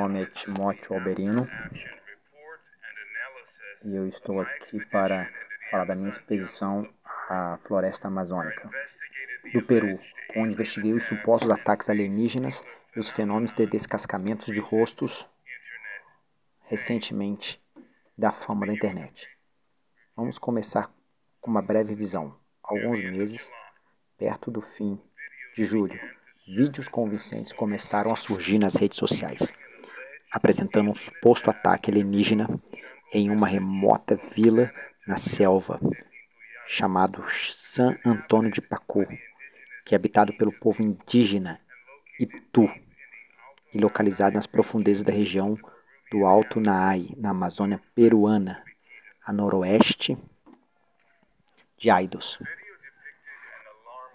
nome é Timóteo Alberino e eu estou aqui para falar da minha expedição à floresta amazônica do Peru, onde investiguei os supostos ataques alienígenas e os fenômenos de descascamentos de rostos recentemente da fama da internet. Vamos começar com uma breve visão. Alguns meses, perto do fim de julho, vídeos convincentes começaram a surgir nas redes sociais, apresentando um suposto ataque alienígena em uma remota vila na selva, chamado San Antônio de Pacu, que é habitado pelo povo indígena Itu e localizado nas profundezas da região do Alto Naai, na Amazônia peruana, a noroeste de Ilhéus.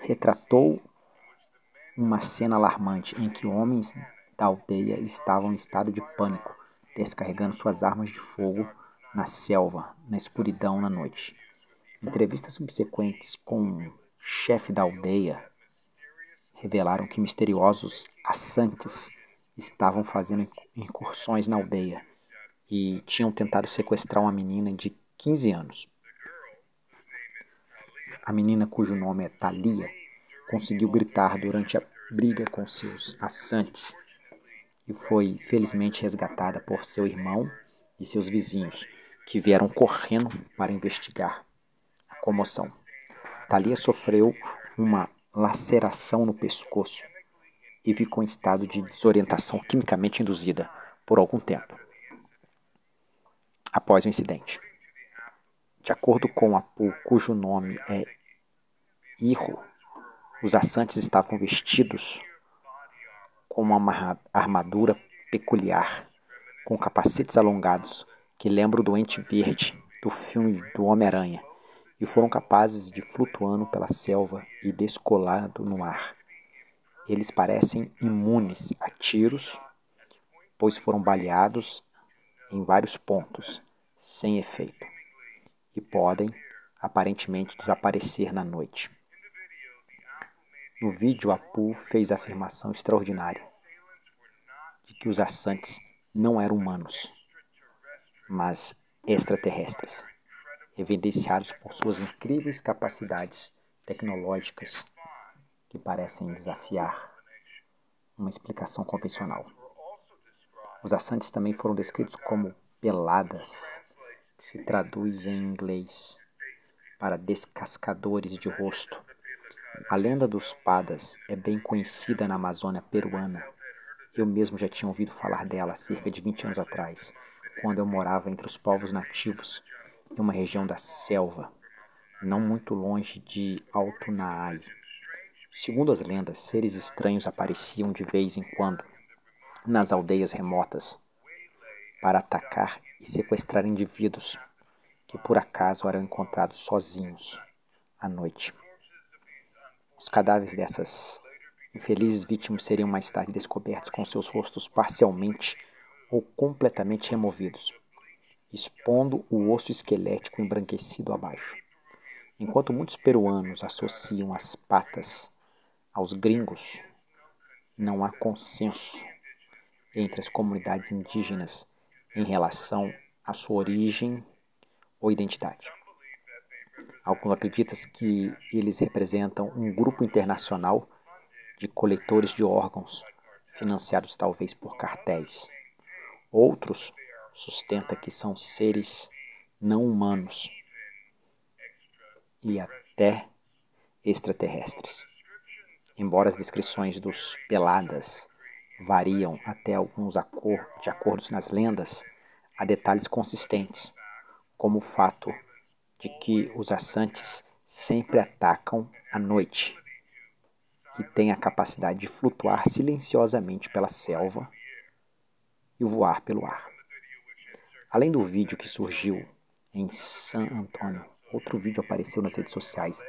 Retratou uma cena alarmante em que homens da aldeia estavam em estado de pânico, descarregando suas armas de fogo na selva, na escuridão, na noite. Entrevistas subsequentes com o chefe da aldeia revelaram que misteriosos assantes estavam fazendo incursões na aldeia e tinham tentado sequestrar uma menina de 15 anos. A menina, cujo nome é Thalia, conseguiu gritar durante a briga com seus assantes e foi felizmente resgatada por seu irmão e seus vizinhos, que vieram correndo para investigar a comoção. Thalia sofreu uma laceração no pescoço e ficou em estado de desorientação quimicamente induzida por algum tempo após o incidente. De acordo com a Apu, cujo nome é Iho, os assantes estavam vestidos com uma armadura peculiar, com capacetes alongados que lembram o Doente Verde do filme do Homem-Aranha, e foram capazes de flutuando pela selva e descolando no ar. Eles parecem imunes a tiros, pois foram baleados em vários pontos, sem efeito, e podem, aparentemente, desaparecer na noite. No vídeo, Apu fez a afirmação extraordinária de que os assantes não eram humanos, mas extraterrestres, evidenciados por suas incríveis capacidades tecnológicas que parecem desafiar uma explicação convencional. Os assantes também foram descritos como peladas, que se traduz em inglês para descascadores de rosto. A lenda dos Padas é bem conhecida na Amazônia peruana. Eu mesmo já tinha ouvido falar dela há cerca de 20 anos atrás, quando eu morava entre os povos nativos em uma região da selva, não muito longe de Alto Naai. Segundo as lendas, seres estranhos apareciam de vez em quando nas aldeias remotas para atacar e sequestrar indivíduos que por acaso eram encontrados sozinhos à noite. Os cadáveres dessas infelizes vítimas seriam mais tarde descobertos com seus rostos parcialmente ou completamente removidos, expondo o osso esquelético embranquecido abaixo. Enquanto muitos peruanos associam as patas aos gringos, não há consenso entre as comunidades indígenas em relação à sua origem ou identidade. Alguns acreditam que eles representam um grupo internacional de coletores de órgãos, financiados talvez por cartéis. Outros sustentam que são seres não humanos e até extraterrestres. Embora as descrições dos peladas variam até alguns de acordo nas lendas, há detalhes consistentes, como o fato de que os assantes sempre atacam à noite e têm a capacidade de flutuar silenciosamente pela selva e voar pelo ar. Além do vídeo que surgiu em San Antônio, outro vídeo apareceu nas redes sociais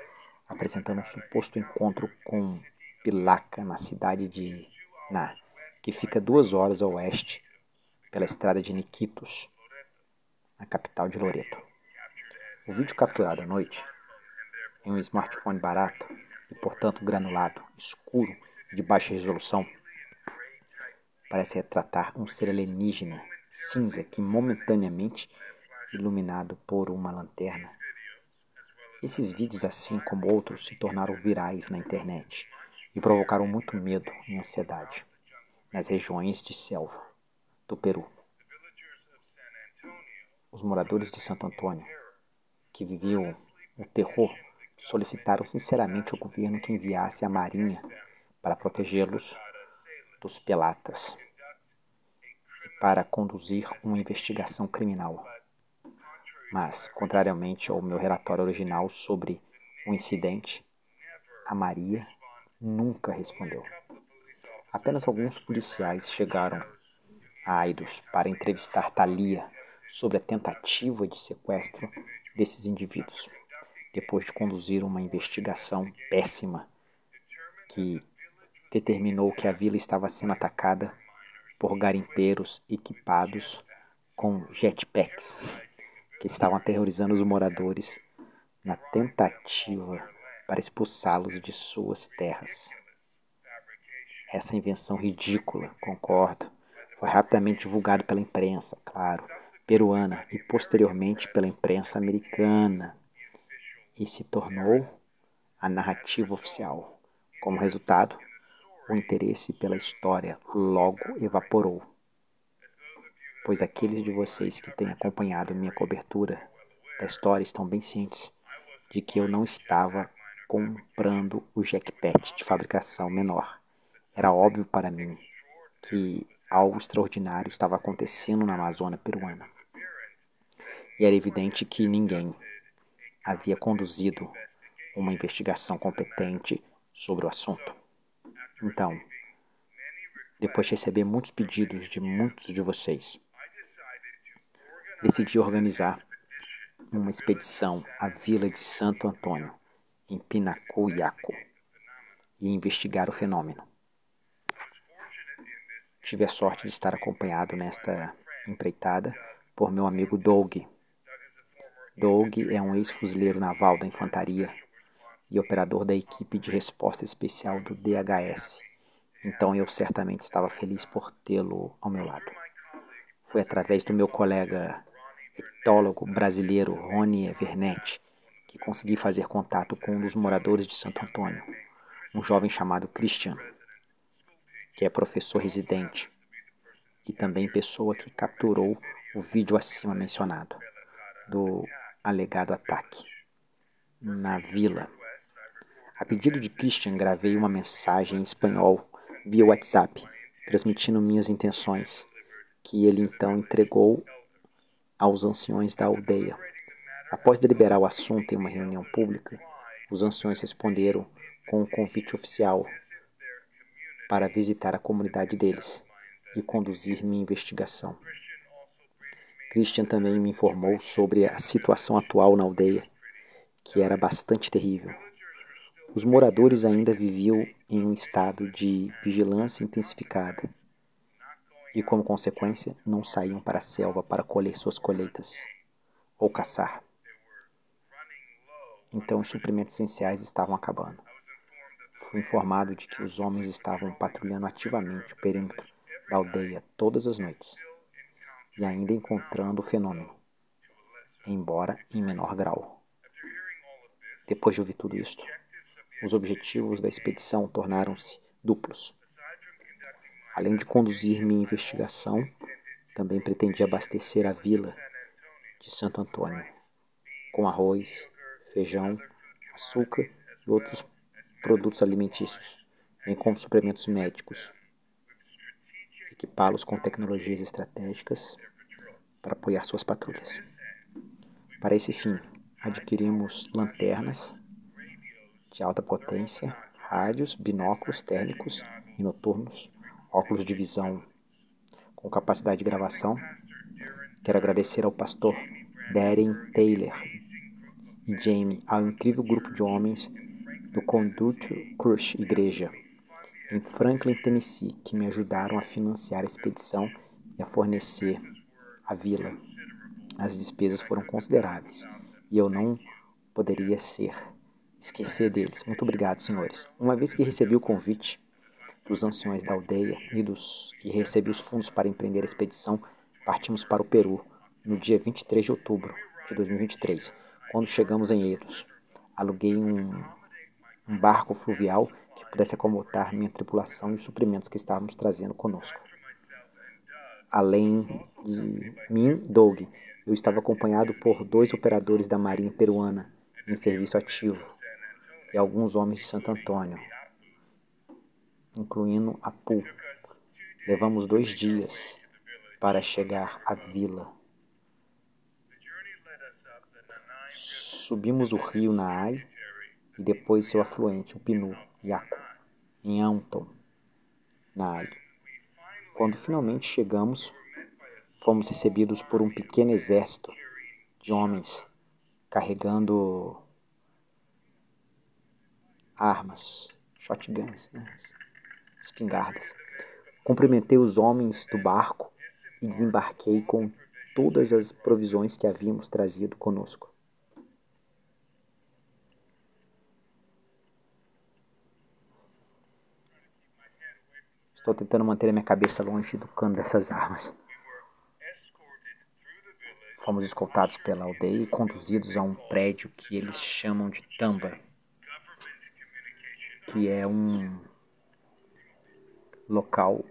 apresentando um suposto encontro com Pilaca na cidade de Na, que fica 2 horas a oeste pela estrada de Niquitos, na capital de Loreto. O vídeo capturado à noite, em um smartphone barato e, portanto, granulado, escuro e de baixa resolução, parece retratar um ser alienígena cinza que momentaneamente iluminado por uma lanterna. Esses vídeos, assim como outros, se tornaram virais na internet e provocaram muito medo e ansiedade nas regiões de selva do Peru. Os moradores de Santo Antônio, que viviam o terror, solicitaram sinceramente ao governo que enviasse a marinha para protegê-los dos pelatas e para conduzir uma investigação criminal. Mas, contrariamente ao meu relatório original sobre o incidente, a Maria nunca respondeu. Apenas alguns policiais chegaram a Aidus para entrevistar Thalia sobre a tentativa de sequestro desses indivíduos, depois de conduzir uma investigação péssima que determinou que a vila estava sendo atacada por garimpeiros equipados com jetpacks, que estavam aterrorizando os moradores na tentativa para expulsá-los de suas terras. Essa invenção ridícula, concordo, foi rapidamente divulgada pela imprensa, claro, peruana e posteriormente pela imprensa americana e se tornou a narrativa oficial. Como resultado, o interesse pela história logo evaporou, pois aqueles de vocês que têm acompanhado minha cobertura da história estão bem cientes de que eu não estava comprando o jetpack de fabricação menor. Era óbvio para mim que algo extraordinário estava acontecendo na Amazônia peruana. E era evidente que ninguém havia conduzido uma investigação competente sobre o assunto. Então, depois de receber muitos pedidos de muitos de vocês, decidi organizar uma expedição à vila de Santo Antônio, em Pinacuiaco, e investigar o fenômeno. Tive a sorte de estar acompanhado nesta empreitada por meu amigo Doug. Doug é um ex-fuzileiro naval da infantaria e operador da equipe de resposta especial do DHS, então eu certamente estava feliz por tê-lo ao meu lado. Foi através do meu colega etólogo brasileiro Rony Vernetti que consegui fazer contato com um dos moradores de Santo Antônio, um jovem chamado Christian, que é professor residente e também pessoa que capturou o vídeo acima mencionado do alegado ataque na vila. A pedido de Christian, gravei uma mensagem em espanhol via WhatsApp, transmitindo minhas intenções, que ele então entregou aos anciões da aldeia. Após deliberar o assunto em uma reunião pública, os anciões responderam com um convite oficial para visitar a comunidade deles e conduzir minha investigação. Christian também me informou sobre a situação atual na aldeia, que era bastante terrível. Os moradores ainda viviam em um estado de vigilância intensificada e, como consequência, não saíam para a selva para colher suas colheitas ou caçar. Então, os suprimentos essenciais estavam acabando. Fui informado de que os homens estavam patrulhando ativamente o perímetro da aldeia todas as noites e ainda encontrando o fenômeno, embora em menor grau. Depois de ouvir tudo isto, os objetivos da expedição tornaram-se duplos. Além de conduzir minha investigação, também pretendia abastecer a vila de Santo Antônio com arroz, feijão, açúcar e outros produtos alimentícios, bem como suplementos médicos, equipá-los com tecnologias estratégicas para apoiar suas patrulhas. Para esse fim, adquirimos lanternas de alta potência, rádios, binóculos térmicos e noturnos, óculos de visão com capacidade de gravação. Quero agradecer ao pastor Darren Taylor e Jamie, ao incrível grupo de homens do Conduit Crush Igreja, em Franklin, Tennessee, que me ajudaram a financiar a expedição e a fornecer a vila. As despesas foram consideráveis e eu não poderia esquecer deles. Muito obrigado, senhores. Uma vez que recebi o convite, dos anciões da aldeia e recebi os fundos para empreender a expedição, partimos para o Peru no dia 23 de outubro de 2023. Quando chegamos em Ilhéus, aluguei um barco fluvial que pudesse acomodar minha tripulação e os suprimentos que estávamos trazendo conosco. Além de mim, Doug, eu estava acompanhado por 2 operadores da Marinha Peruana em serviço ativo e alguns homens de Santo Antônio, incluindo Apu. Levamos 2 dias para chegar à vila. Subimos o rio Naai e depois seu afluente, o Pinu, Yaku, em Anton, Naai. Quando finalmente chegamos, fomos recebidos por um pequeno exército de homens carregando armas, shotguns, espingardas. Cumprimentei os homens do barco e desembarquei com todas as provisões que havíamos trazido conosco. Estou tentando manter a minha cabeça longe do cano dessas armas. Fomos escoltados pela aldeia e conduzidos a um prédio que eles chamam de Tamba, que é um local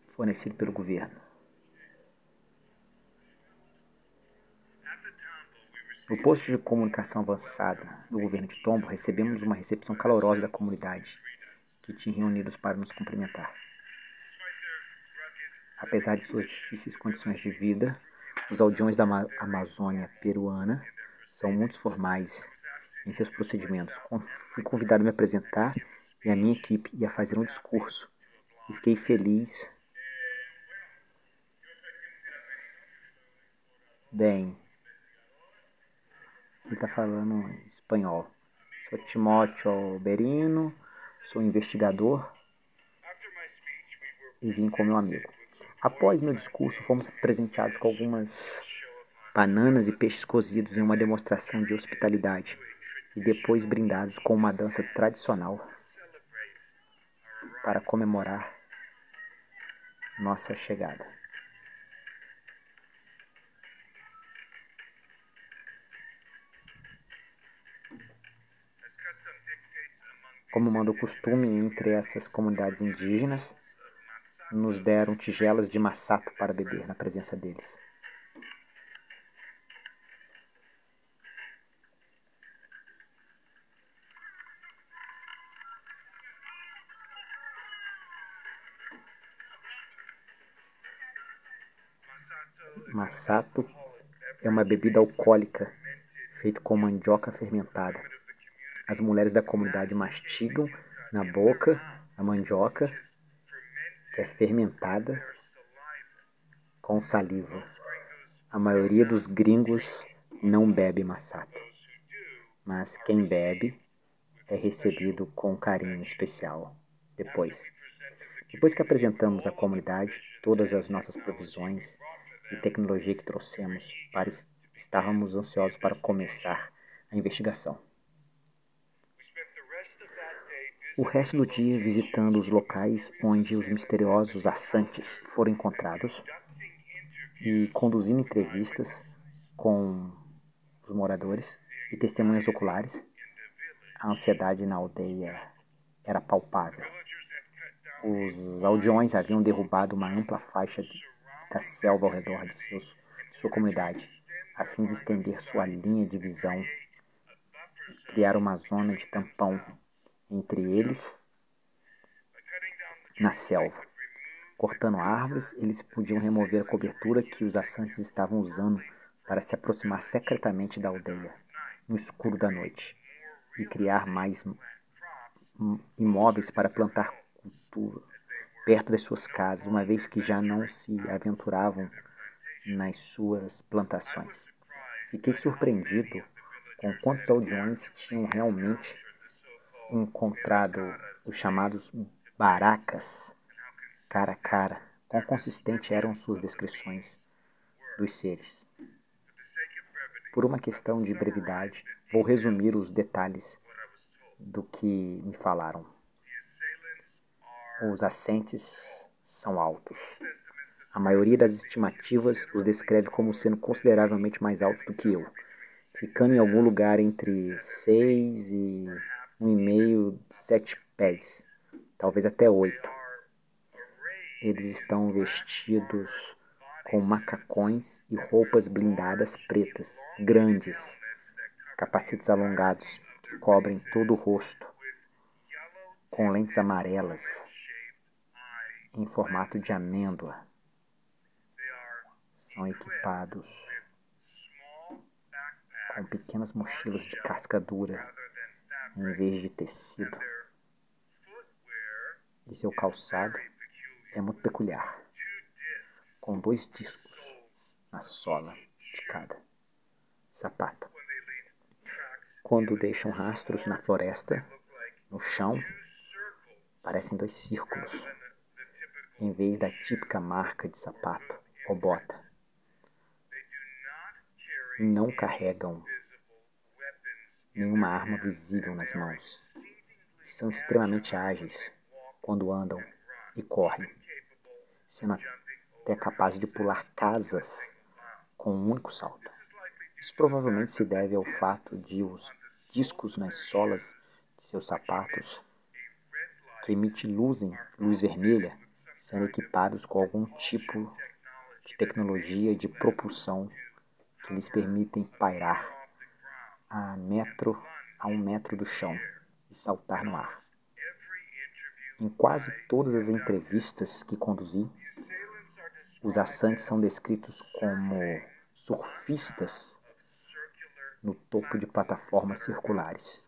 fornecido pelo governo. No posto de comunicação avançada do governo de Tombo, recebemos uma recepção calorosa da comunidade, que tinha reunidos para nos cumprimentar. Apesar de suas difíceis condições de vida, os aldeões da Amazônia peruana são muito formais em seus procedimentos. Fui convidado a me apresentar e a minha equipe ia fazer um discurso e fiquei feliz. Bem, ele está falando em espanhol. Sou Timóteo Berino, sou investigador e vim com meu amigo. Após meu discurso, fomos presenteados com algumas bananas e peixes cozidos em uma demonstração de hospitalidade e depois brindados com uma dança tradicional para comemorar nossa chegada. Como manda o costume entre essas comunidades indígenas, nos deram tigelas de masato para beber na presença deles. Masato é uma bebida alcoólica feita com mandioca fermentada. As mulheres da comunidade mastigam na boca a mandioca, que é fermentada com saliva. A maioria dos gringos não bebe masato, mas quem bebe é recebido com carinho especial depois. Depois que apresentamos à comunidade todas as nossas provisões e tecnologia que trouxemos, estávamos ansiosos para começar a investigação. O resto do dia visitando os locais onde os misteriosos assantes foram encontrados e conduzindo entrevistas com os moradores e testemunhas oculares. A ansiedade na aldeia era palpável. Os aldeões haviam derrubado uma ampla faixa da selva ao redor de sua comunidade, a fim de estender sua linha de visão e criar uma zona de tampão entre eles na selva. Cortando árvores, eles podiam remover a cobertura que os assantes estavam usando para se aproximar secretamente da aldeia, no escuro da noite, e criar mais imóveis para plantar cultura perto das suas casas, uma vez que já não se aventuravam nas suas plantações. Fiquei surpreendido com quantos aldeões tinham realmente encontrado os chamados baracas cara a cara, quão consistentes eram suas descrições dos seres. Por uma questão de brevidade, vou resumir os detalhes do que me falaram. Os assentes são altos. A maioria das estimativas os descreve como sendo consideravelmente mais altos do que eu, ficando em algum lugar entre 6 e 1,5, 7 pés, talvez até 8. Eles estão vestidos com macacões e roupas blindadas pretas, grandes, capacetes alongados que cobrem todo o rosto, com lentes amarelas em formato de amêndoa. São equipados com pequenas mochilas de casca dura em vez de tecido. E seu calçado é muito peculiar, com 2 discos na sola de cada sapato. Quando deixam rastros na floresta, no chão, parecem 2 círculos, em vez da típica marca de sapato ou bota. Não carregam nenhuma arma visível nas mãos. São extremamente ágeis quando andam e correm, sendo até capazes de pular casas com um único salto. Isso provavelmente se deve ao fato de os discos nas solas de seus sapatos, que emitem luz vermelha, serem equipados com algum tipo de tecnologia de propulsão que lhes permitem pairar a 1 metro do chão e saltar no ar. Em quase todas as entrevistas que conduzi, os assantes são descritos como surfistas no topo de plataformas circulares,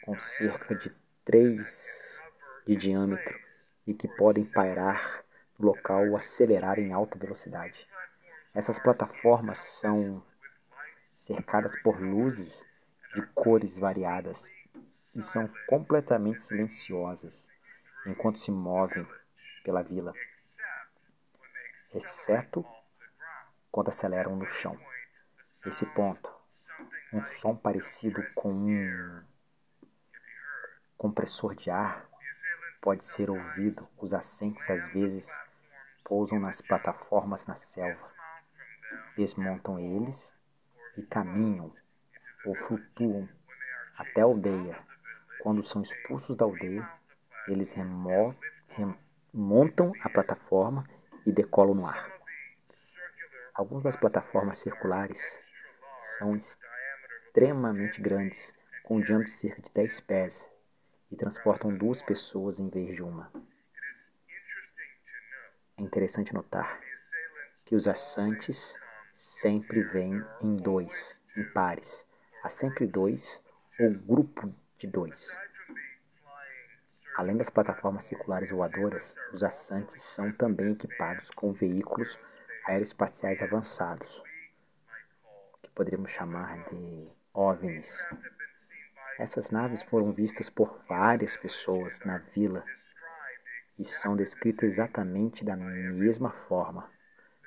com cerca de 3 de diâmetro e que podem pairar no local ou acelerar em alta velocidade. Essas plataformas são cercadas por luzes de cores variadas e são completamente silenciosas enquanto se movem pela vila, exceto quando aceleram no chão. Esse ponto, um som parecido com um compressor de ar pode ser ouvido. Os assentes às vezes pousam nas plataformas na selva, desmontam eles e caminham ou flutuam até a aldeia. Quando são expulsos da aldeia, eles remontam a plataforma e decolam no ar. Algumas das plataformas circulares são extremamente grandes, com um diâmetro de cerca de 10 pés, e transportam 2 pessoas em vez de uma. É interessante notar que os assantes sempre vêm em 2, em pares. Há sempre 2 ou grupo de 2. Além das plataformas circulares voadoras, os assantes são também equipados com veículos aeroespaciais avançados, que poderíamos chamar de OVNIs. Essas naves foram vistas por várias pessoas na vila e são descritas exatamente da mesma forma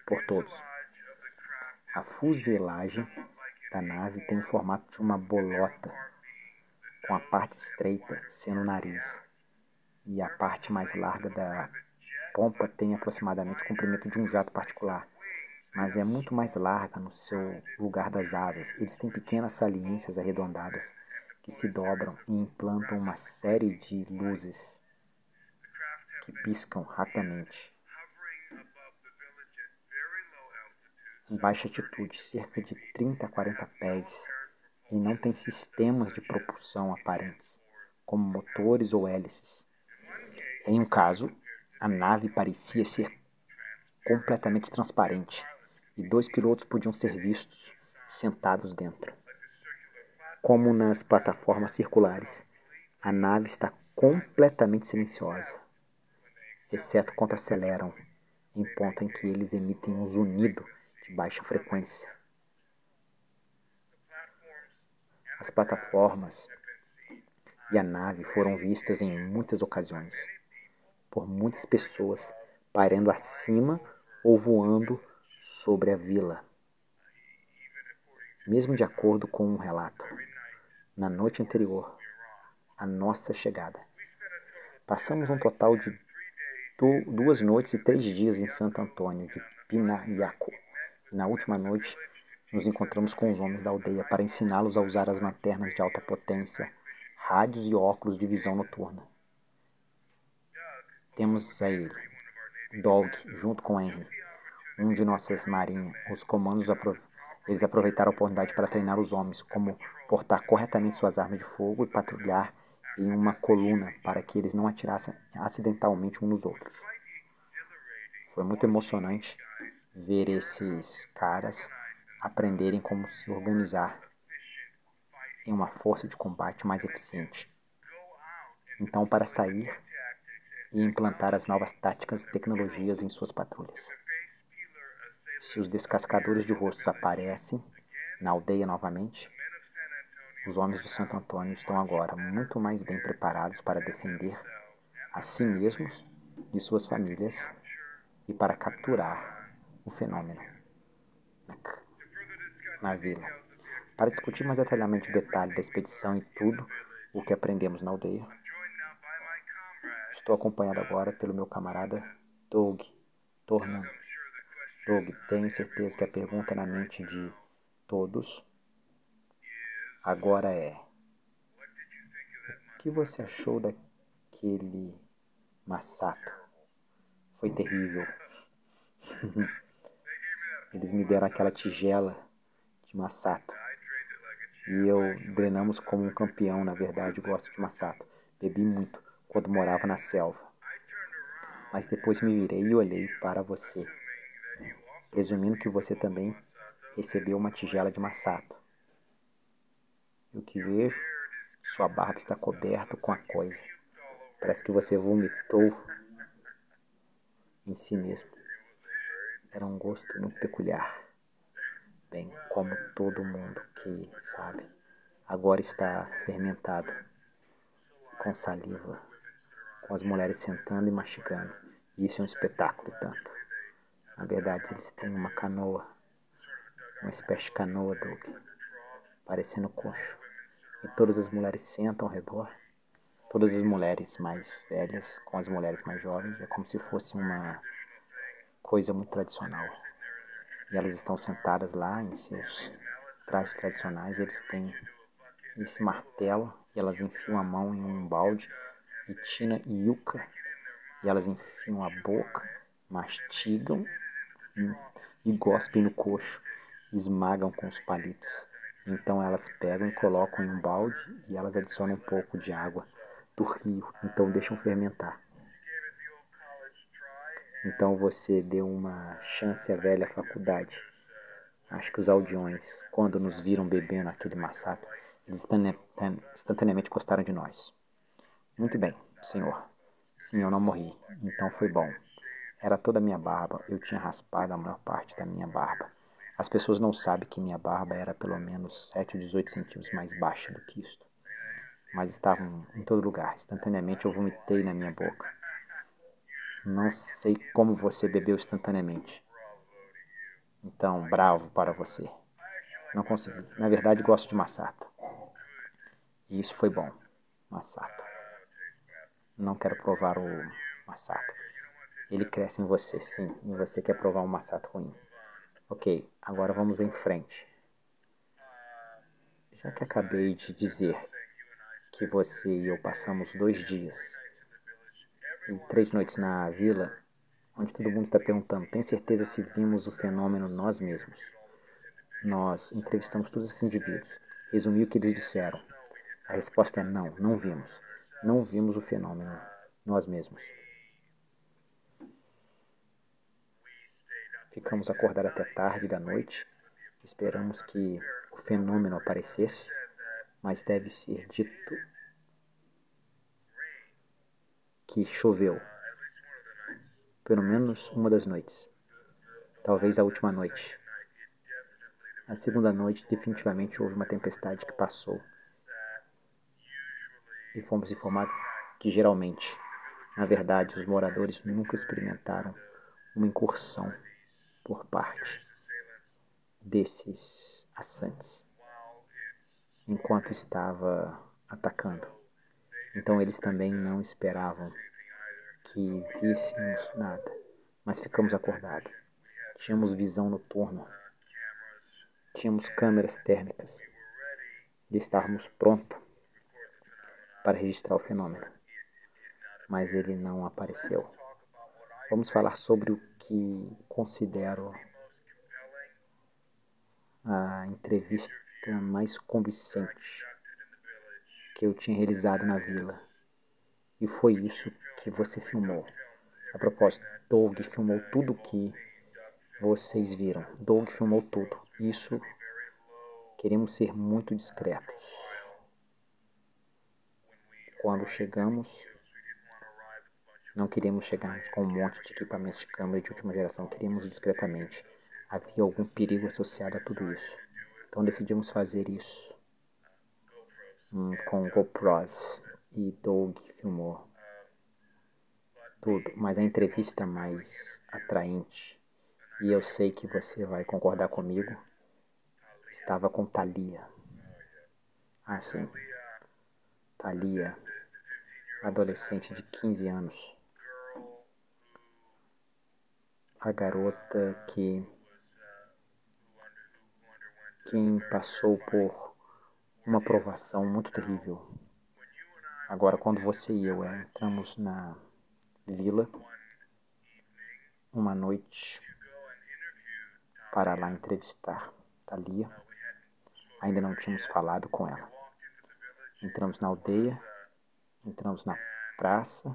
por todos. A fuselagem da nave tem o formato de uma bolota, com a parte estreita sendo o nariz, e a parte mais larga da pompa tem aproximadamente o comprimento de um jato particular, mas é muito mais larga no seu lugar das asas. Eles têm pequenas saliências arredondadas que se dobram e implantam uma série de luzes que piscam rapidamente. Em baixa altitude, cerca de 30 a 40 pés, e não tem sistemas de propulsão aparentes, como motores ou hélices. Em um caso, a nave parecia ser completamente transparente e 2 pilotos podiam ser vistos sentados dentro. Como nas plataformas circulares, a nave está completamente silenciosa, exceto quando aceleram, em ponto em que eles emitem um zunido de baixa frequência. As plataformas e a nave foram vistas em muitas ocasiões, por muitas pessoas pairando acima ou voando sobre a vila. Mesmo de acordo com um relato, na noite anterior à nossa chegada, passamos um total de 2 noites e 3 dias em Santo Antônio de Pinayaco. Na última noite, nos encontramos com os homens da aldeia para ensiná-los a usar as lanternas de alta potência, rádios e óculos de visão noturna. Temos a ele, Dog, junto com Henry, um de nossas marinhas. Os comandos eles aproveitaram a oportunidade para treinar os homens, como portar corretamente suas armas de fogo e patrulhar em uma coluna para que eles não atirassem acidentalmente uns nos outros. Foi muito emocionante ver esses caras aprenderem como se organizar em uma força de combate mais eficiente. Então, para sair e implantar as novas táticas e tecnologias em suas patrulhas. Se os descascadores de rostos aparecem na aldeia novamente, os homens de Santo Antônio estão agora muito mais bem preparados para defender a si mesmos e suas famílias e para capturar o fenômeno na vila. Para discutir mais detalhadamente o detalhe da expedição e tudo o que aprendemos na aldeia, estou acompanhado agora pelo meu camarada Doug Tornan. Doug, tenho certeza que a pergunta na mente de todos agora é: o que você achou daquele massacre? Foi terrível. Eles me deram aquela tigela de Massato e eu drenamos como um campeão. Na verdade, gosto de Massato. Bebi muito quando morava na selva. Mas depois me virei e olhei para você, presumindo que você também recebeu uma tigela de Massato. E o que vejo, sua barba está coberta com a coisa. Parece que você vomitou em si mesmo. Era um gosto muito peculiar. Bem, como todo mundo que sabe, agora está fermentado, com saliva, com as mulheres sentando e mastigando. E isso é um espetáculo tanto. Na verdade, eles têm uma canoa, uma espécie de canoa, Doug, parecendo coxo. E todas as mulheres sentam ao redor. Todas as mulheres mais velhas com as mulheres mais jovens. É como se fosse uma coisa muito tradicional. E elas estão sentadas lá em seus trajes tradicionais. Eles têm esse martelo e elas enfiam a mão em um balde de tina e yuca. E elas enfiam a boca, mastigam e gospem no coxo. Esmagam com os palitos. Então elas pegam e colocam em um balde e elas adicionam um pouco de água do rio. Então deixam fermentar. Então você deu uma chance à velha faculdade. Acho que os aldeões, quando nos viram bebendo aquele massacre, eles instantaneamente gostaram de nós. Muito bem, senhor. Sim, eu não morri. Então foi bom. Era toda a minha barba. Eu tinha raspado a maior parte da minha barba. As pessoas não sabem que minha barba era pelo menos 7 ou 18 centímetros mais baixa do que isto. Mas estavam em todo lugar. Instantaneamente eu vomitei na minha boca. Não sei como você bebeu instantaneamente. Então, bravo para você. Não consegui. Na verdade, gosto de Massato. E isso foi bom. Massato. Não quero provar o Massato. Ele cresce em você, sim. E você quer provar um Massato ruim. Ok, agora vamos em frente. Já que acabei de dizer que você e eu passamos 2 dias e 3 noites na vila, onde todo mundo está perguntando, tenho certeza se vimos o fenômeno nós mesmos. Nós entrevistamos todos esses indivíduos. Resumi o que eles disseram. A resposta é não, não vimos. Não vimos o fenômeno nós mesmos. Ficamos acordados até tarde da noite. Esperamos que o fenômeno aparecesse, mas deve ser dito que choveu. Pelo menos uma das noites. Talvez a última noite. A segunda noite, definitivamente, houve uma tempestade que passou. E fomos informados que, geralmente, na verdade, os moradores nunca experimentaram uma incursão por parte desses assantes enquanto estava atacando. Então eles também não esperavam que víssemos nada, mas ficamos acordados. Tínhamos visão noturna, tínhamos câmeras térmicas e estávamos prontos para registrar o fenômeno, mas ele não apareceu. Vamos falar sobre o que considero a entrevista mais convincente que eu tinha realizado na vila. E foi isso que você filmou. A propósito, Doug filmou tudo que vocês viram. Doug filmou tudo. Isso, queremos ser muito discretos. Quando chegamos, não queríamos chegarmos com um monte de equipamentos de câmera de última geração. Queríamos discretamente. Havia algum perigo associado a tudo isso. Então decidimos fazer isso com GoPros. E Doug filmou tudo. Mas a entrevista mais atraente, e eu sei que você vai concordar comigo, estava com Thalia. Ah, sim. Thalia, adolescente de 15 anos. A garota quem passou por uma provação muito terrível. Agora, quando você e eu entramos na vila, uma noite, para lá entrevistar Thalia, ainda não tínhamos falado com ela. Entramos na aldeia, entramos na praça,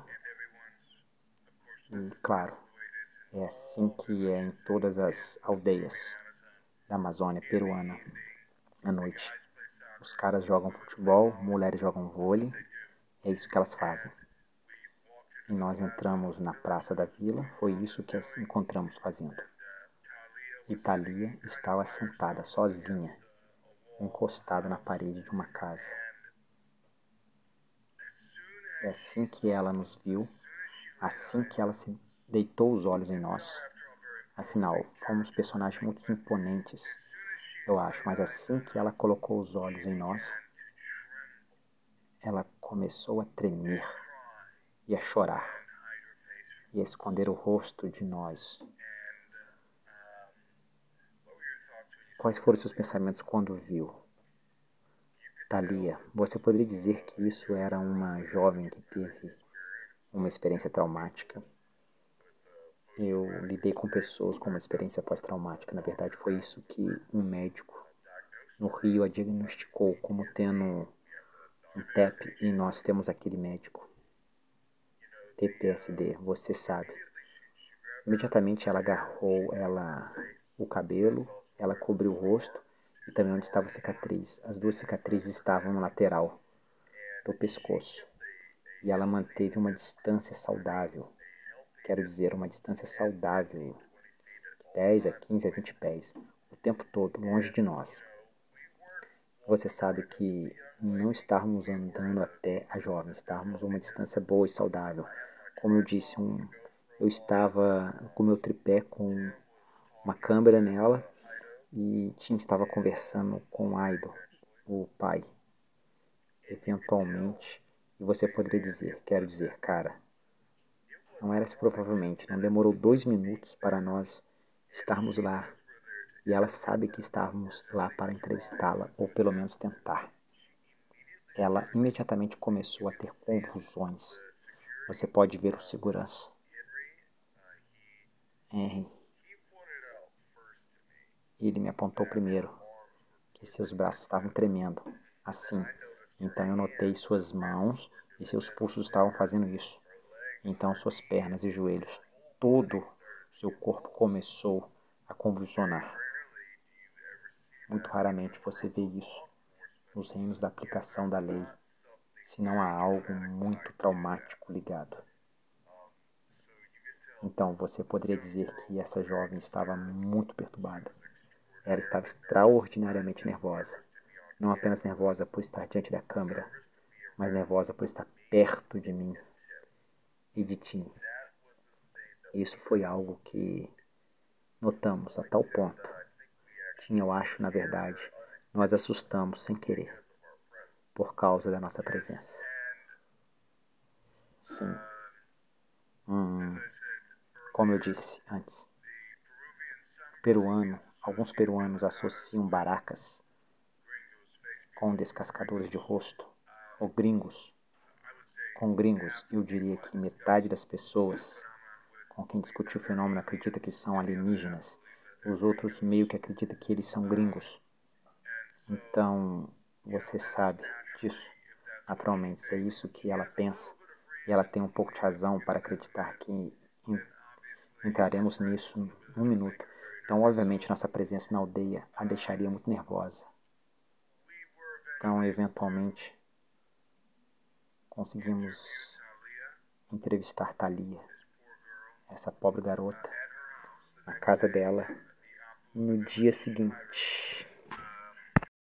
e claro, é assim que é em todas as aldeias da Amazônia peruana à noite. Os caras jogam futebol, mulheres jogam vôlei, é isso que elas fazem. E nós entramos na praça da vila, foi isso que as encontramos fazendo. E Thalia estava sentada sozinha, encostada na parede de uma casa. É assim que ela nos viu, assim que ela se deitou os olhos em nós. Afinal, fomos personagens muito imponentes, eu acho, mas assim que ela colocou os olhos em nós, ela começou a tremer e a chorar e a esconder o rosto de nós. Quais foram os seus pensamentos quando viu? Thalia, você poderia dizer que isso era uma jovem que teve uma experiência traumática? Eu lidei com pessoas com uma experiência pós-traumática. Na verdade, foi isso que um médico no Rio a diagnosticou como tendo um TEP, e nós temos aquele médico, TPSD, você sabe. Imediatamente ela agarrou o cabelo, ela cobriu o rosto e também onde estava a cicatriz. As duas cicatrizes estavam no lateral do pescoço. E ela manteve uma distância saudável. Quero dizer, uma distância saudável, 10 a 15 a 20 pés, o tempo todo, longe de nós. Você sabe que não estávamos andando até a jovem, estávamos a uma distância boa e saudável. Como eu disse, eu estava com meu tripé com uma câmera nela e Tim estava conversando com Aido, o pai, eventualmente, e você poderia dizer, quero dizer, cara, não era se provavelmente, não demorou 2 minutos para nós estarmos lá, e ela sabe que estávamos lá para entrevistá-la, ou pelo menos tentar. Ela imediatamente começou a ter convulsões. Você pode ver o segurança. Henry. Ele me apontou primeiro, que seus braços estavam tremendo, assim. Então eu notei suas mãos e seus pulsos estavam fazendo isso. Então suas pernas e joelhos, todo seu corpo começou a convulsionar. Muito raramente você vê isso nos reinos da aplicação da lei, se não há algo muito traumático ligado. Então você poderia dizer que essa jovem estava muito perturbada. Ela estava extraordinariamente nervosa. Não apenas nervosa por estar diante da câmera, mas nervosa por estar perto de mim e de Tim. Isso foi algo que notamos a tal ponto. Tim, eu acho, na verdade, nós assustamos sem querer, por causa da nossa presença. Sim. Como eu disse antes, alguns peruanos associam baracas com descascadores de rosto, ou gringos. Com gringos, eu diria que metade das pessoas com quem discutiu o fenômeno acredita que são alienígenas, os outros meio que acreditam que eles são gringos. Então, você sabe disso, naturalmente, se é isso que ela pensa, e ela tem um pouco de razão para acreditar que entraremos nisso em um minuto. Então, obviamente, nossa presença na aldeia a deixaria muito nervosa. Então, eventualmente, conseguimos entrevistar Thalia, essa pobre garota, na casa dela, no dia seguinte.